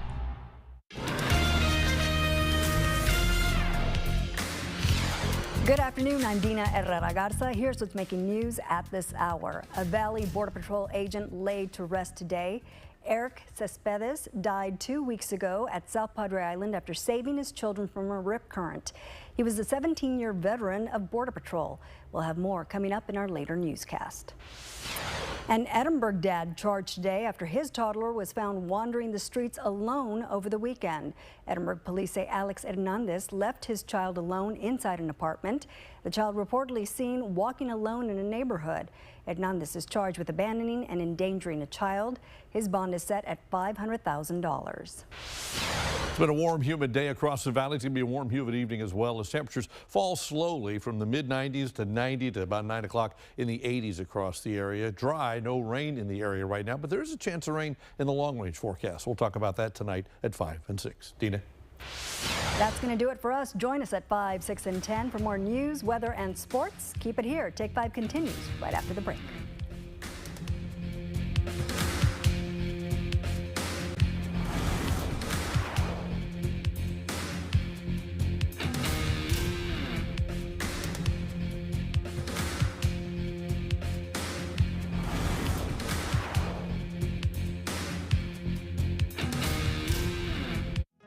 Good afternoon, I'm Dina Herrera Garza. Here's what's making news at this hour. A Valley Border Patrol agent laid to rest today. Eric Cespedes died 2 weeks ago at South Padre Island after saving his children from a rip current. He was a 17-year veteran of Border Patrol. We'll have more coming up in our later newscast. An Edinburgh dad charged today after his toddler was found wandering the streets alone over the weekend. Edinburgh police say Alex Hernandez left his child alone inside an apartment. The child reportedly seen walking alone in a neighborhood. Hernandez is charged with abandoning and endangering a child. His bond is set at $500,000. It's been a warm, humid day across the valley. It's going to be a warm, humid evening as well as temperatures fall slowly from the mid-90s to 90 to about 9 o'clock in the 80s across the area. Dry, no rain in the area right now, but there is a chance of rain in the long-range forecast. We'll talk about that tonight at 5 and 6. Dina. That's going to do it for us. Join us at 5, 6, and 10 for more news, weather, and sports. Keep it here. Take 5 continues right after the break.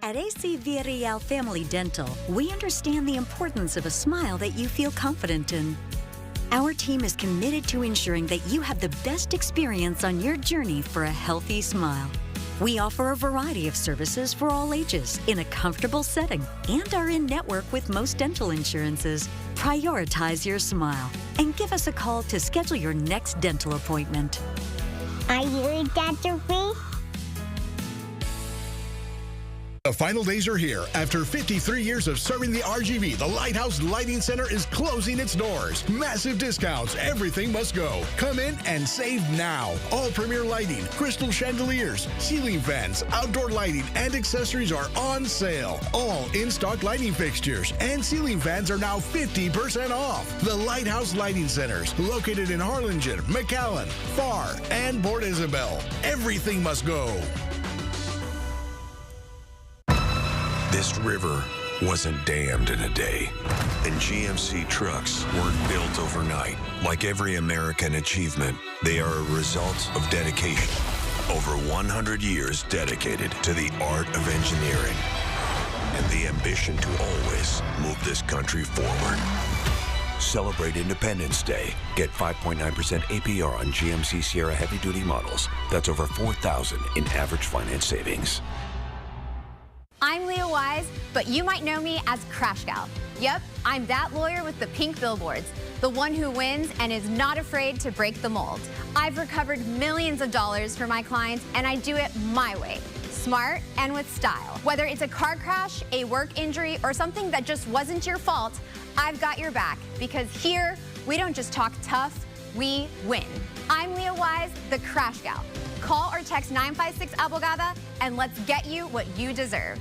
At AC Villarreal Family Dental, we understand the importance of a smile that you feel confident in. Our team is committed to ensuring that you have the best experience on your journey for a healthy smile. We offer a variety of services for all ages in a comfortable setting and are in network with most dental insurances. Prioritize your smile and give us a call to schedule your next dental appointment. Are you Dr. B? The final days are here. After 53 years of serving the RGV, the Lighthouse Lighting Center is closing its doors. Massive discounts. Everything must go. Come in and save now. All premier lighting, crystal chandeliers, ceiling fans, outdoor lighting, and accessories are on sale. All in-stock lighting fixtures and ceiling fans are now 50% off. The Lighthouse Lighting Centers, located in Harlingen, McAllen, Farr, and Port Isabel. Everything must go. This river wasn't dammed in a day, and GMC trucks weren't built overnight. Like every American achievement, they are a result of dedication. Over 100 years dedicated to the art of engineering and the ambition to always move this country forward. Celebrate Independence Day. Get 5.9% APR on GMC Sierra heavy-duty models. That's over $4,000 in average finance savings. I'm Leah Wise, but you might know me as Crash Gal. Yep, I'm that lawyer with the pink billboards, the one who wins and is not afraid to break the mold. I've recovered millions of dollars for my clients, and I do it my way, smart and with style. Whether it's a car crash, a work injury, or something that just wasn't your fault, I've got your back, because here, we don't just talk tough, we win. I'm Leah Wise, the Crash Gal. Call or text 956 Abogada and let's get you what you deserve.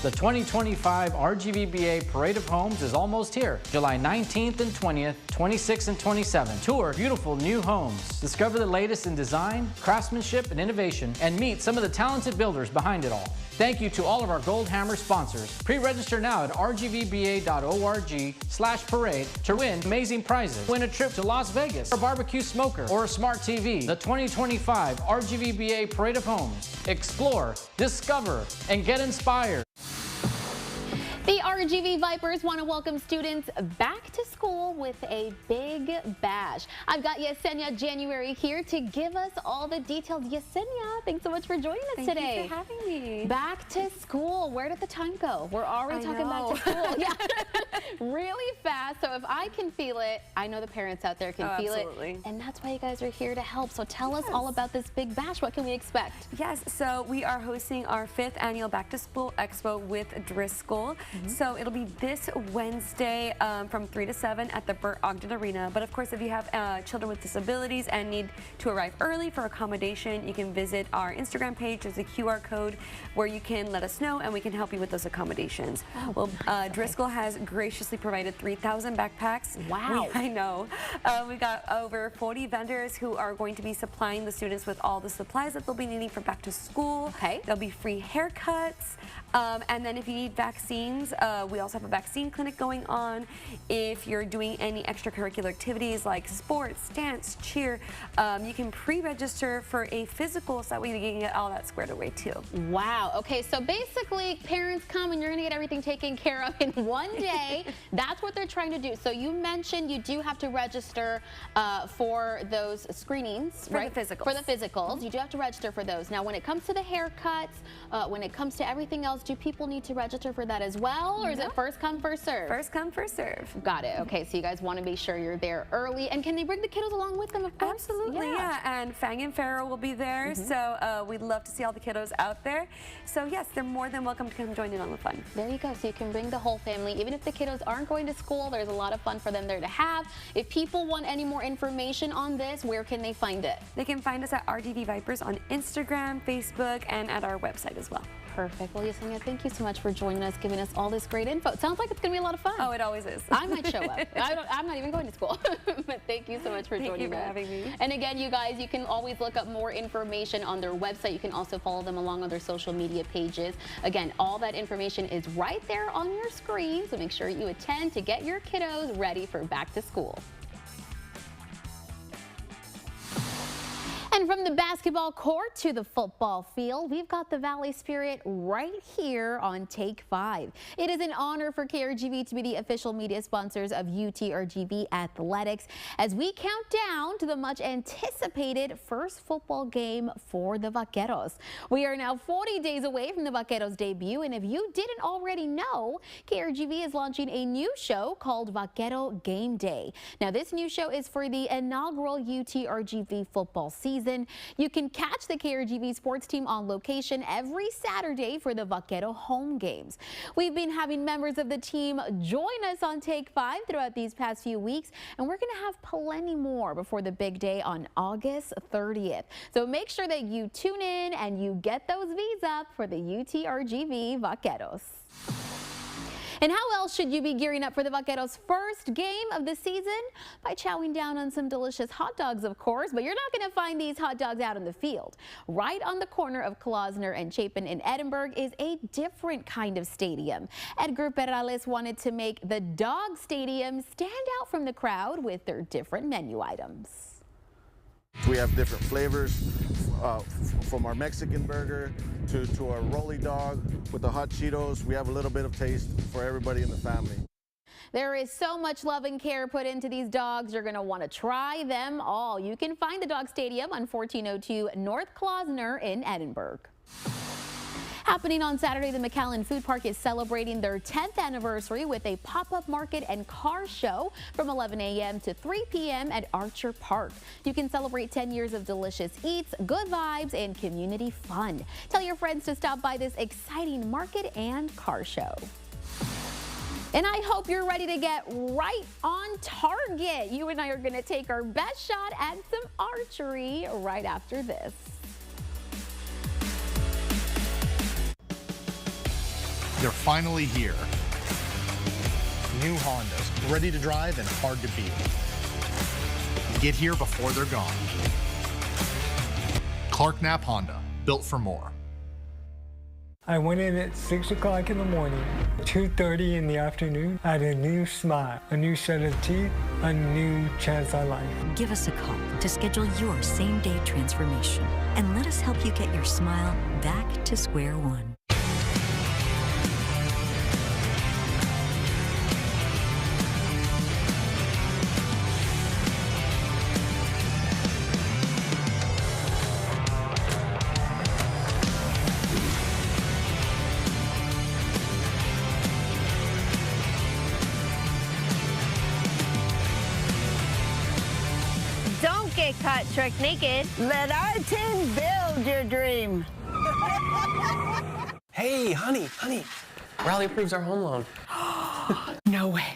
The 2025 RGVBA Parade of Homes is almost here. July 19th and 20th, 26th and 27th. Tour beautiful new homes. Discover the latest in design, craftsmanship, and innovation, and meet some of the talented builders behind it all. Thank you to all of our Gold Hammer sponsors. Pre-register now at rgvba.org/parade to win amazing prizes. Win a trip to Las Vegas, a barbecue smoker, or a smart TV. The 2025 RGVBA Parade of Homes. Explore, discover, and get inspired. The RGV Vipers want to welcome students back to school with a big bash. I've got Yesenia January here to give us all the details. Yesenia, thanks so much for joining us today. Thank you for having me. Back to school. Where did the time go? We're already talking back to school. Yeah, really fast. So if I can feel it, I know the parents out there can feel it. And that's why you guys are here to help. So tell us all about this big bash. What can we expect? Yes, so we are hosting our 5th annual Back to School Expo with Driscoll. So it'll be this Wednesday from 3 to 7 at the Burt Ogden Arena. But of course, if you have children with disabilities and need to arrive early for accommodation, you can visit our Instagram page. There's a QR code where you can let us know and we can help you with those accommodations. Oh, well, Driscoll has graciously provided 3,000 backpacks. Wow. I know. We've got over 40 vendors who are going to be supplying the students with all the supplies that they'll be needing for back to school. Okay. There'll be free haircuts. And then if you need vaccines, we also have a vaccine clinic going on. If you're doing any extracurricular activities like sports, dance, cheer, you can pre-register for a physical so that way you can get all that squared away too. Wow. Okay, so basically parents come and you're going to get everything taken care of in one day. That's what they're trying to do. So you mentioned you do have to register for those screenings, right? For the physicals. For the physicals. You do have to register for those. Now, when it comes to the haircuts, when it comes to everything else, do people need to register for that as well? Or is it first come, first serve? First come, first serve. Got it. Okay, so you guys want to be sure you're there early. And can they bring the kiddos along with them, of course? Absolutely, yeah. And Fang and Farrell will be there. So we'd love to see all the kiddos out there. So yes, they're more than welcome to come join in on the fun. There you go. So you can bring the whole family. Even if the kiddos aren't going to school, there's a lot of fun for them there to have. If people want any more information on this, where can they find it? They can find us at RDV Vipers on Instagram, Facebook, and at our website as well. Perfect. Well, Yesenia, thank you so much for joining us, giving us all this great info. It sounds like it's going to be a lot of fun. Oh, it always is. I might show up. I'm not even going to school. But thank you so much for joining us. Thank you for having me. And again, you guys, you can always look up more information on their website. You can also follow them along on their social media pages. Again, all that information is right there on your screen, so make sure you attend to get your kiddos ready for back to school. And from the basketball court to the football field, we've got the Valley Spirit right here on Take 5. It is an honor for KRGV to be the official media sponsors of UTRGV Athletics as we count down to the much anticipated first football game for the Vaqueros. We are now 40 days away from the Vaqueros debut, and if you didn't already know, KRGV is launching a new show called Vaquero Game Day. Now, this new show is for the inaugural UTRGV football season. You can catch the KRGV sports team on location every Saturday for the Vaquero home games. We've been having members of the team join us on Take 5 throughout these past few weeks, and we're going to have plenty more before the big day on August 30th. So make sure that you tune in and you get those V's up for the UTRGV Vaqueros. And how else should you be gearing up for the Vaqueros' first game of the season? By chowing down on some delicious hot dogs, of course, but you're not going to find these hot dogs out in the field. Right on the corner of Klausner and Chapin in Edinburg is a different kind of stadium. Edgar Perales wanted to make the Dog Stadium stand out from the crowd with their different menu items. We have different flavors from our Mexican burger to our rolly dog with the hot Cheetos. We have a little bit of taste for everybody in the family. There is so much love and care put into these dogs. You're going to want to try them all. You can find the Dog Stadium on 1402 North Klausner in Edinburg. Happening on Saturday, the McAllen Food Park is celebrating their 10th anniversary with a pop-up market and car show from 11 a.m. to 3 p.m. at Archer Park. You can celebrate 10 years of delicious eats, good vibes, and community fun. Tell your friends to stop by this exciting market and car show. And I hope you're ready to get right on target. You and I are going to take our best shot at some archery right after this. They're finally here. New Hondas, ready to drive and hard to beat. Get here before they're gone. Clark Knapp Honda, built for more. I went in at 6 o'clock in the morning, 2:30 in the afternoon. I had a new smile, a new set of teeth, a new chance at life. Give us a call to schedule your same-day transformation and let us help you get your smile back to square one. Get caught trick naked. Let our team build your dream. Hey, honey, Raleigh approves our home loan. No way.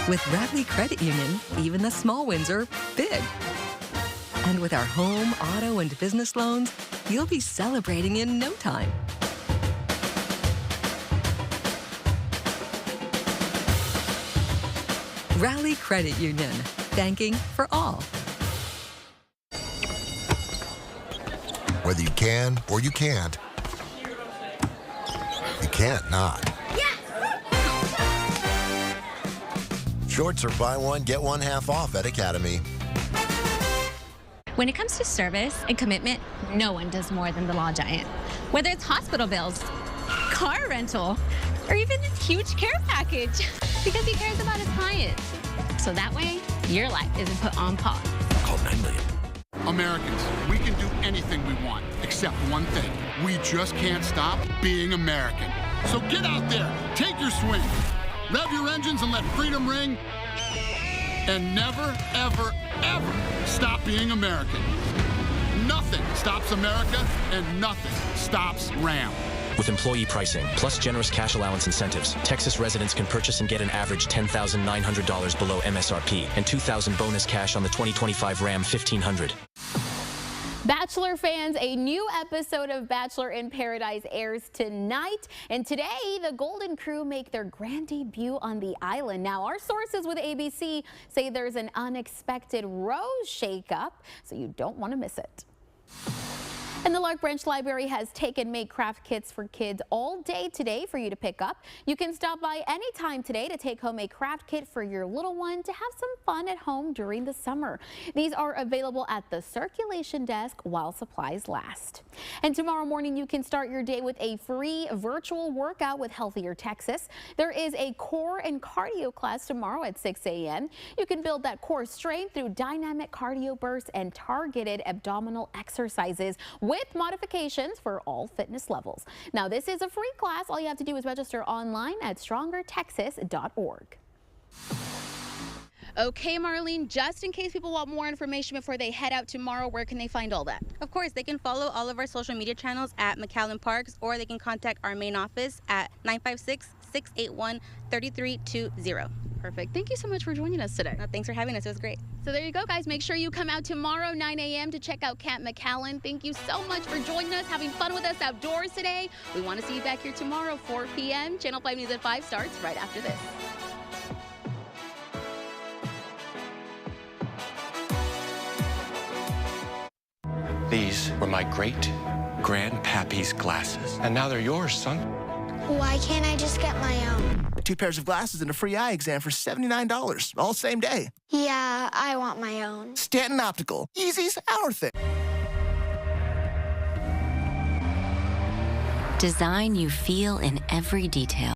With Raleigh Credit Union, even the small wins are big. And with our home, auto, and business loans, you'll be celebrating in no time. Raleigh Credit Union, banking for all. Whether you can or you can't, you can't not. Shorts are buy one, get one half off at Academy. When it comes to service and commitment, no one does more than the Law Giant. Whether it's hospital bills, car rental, or even this huge care package, because he cares about his clients. So that way, your life isn't put on pause. Call 9 million. Americans, we can do anything we want, except one thing. We just can't stop being American. So get out there, take your swing, rev your engines and let freedom ring, and never, ever, ever stop being American. Nothing stops America, and nothing stops Ram. With employee pricing, plus generous cash allowance incentives, Texas residents can purchase and get an average $10,900 below MSRP and $2,000 bonus cash on the 2025 Ram 1500. Bachelor fans, a new episode of Bachelor in Paradise airs tonight. And today, the Golden Crew make their grand debut on the island. Now, our sources with ABC say there's an unexpected rose shakeup, so you don't want to miss it. And the Lark Branch Library has taken Make Craft kits for kids all day today for you to pick up. You can stop by anytime today to take home a craft kit for your little one to have some fun at home during the summer. These are available at the circulation desk while supplies last. And tomorrow morning you can start your day with a free virtual workout with Healthier Texas. There is a core and cardio class tomorrow at 6 a.m. You can build that core strength through dynamic cardio bursts and targeted abdominal exercises with modifications for all fitness levels. Now, this is a free class. All you have to do is register online at strongertexas.org. Okay, Marlene, just in case people want more information before they head out tomorrow, where can they find all that? Of course, they can follow all of our social media channels at McAllen Parks, or they can contact our main office at 956-681-3320. Perfect. Thank you so much for joining us today. No, thanks for having us. It was great. So there you go, guys. Make sure you come out tomorrow, 9 a.m. to check out Camp McAllen. Thank you so much for joining us, having fun with us outdoors today. We want to see you back here tomorrow, 4 p.m. Channel 5 News at 5 starts right after this. These were my great-grandpappy's glasses, and now they're yours, son. Why can't I just get my own? 2 pairs of glasses and a free eye exam for $79, all same day. Yeah, I want my own. Stanton Optical. Easy's our thing. Design you feel in every detail.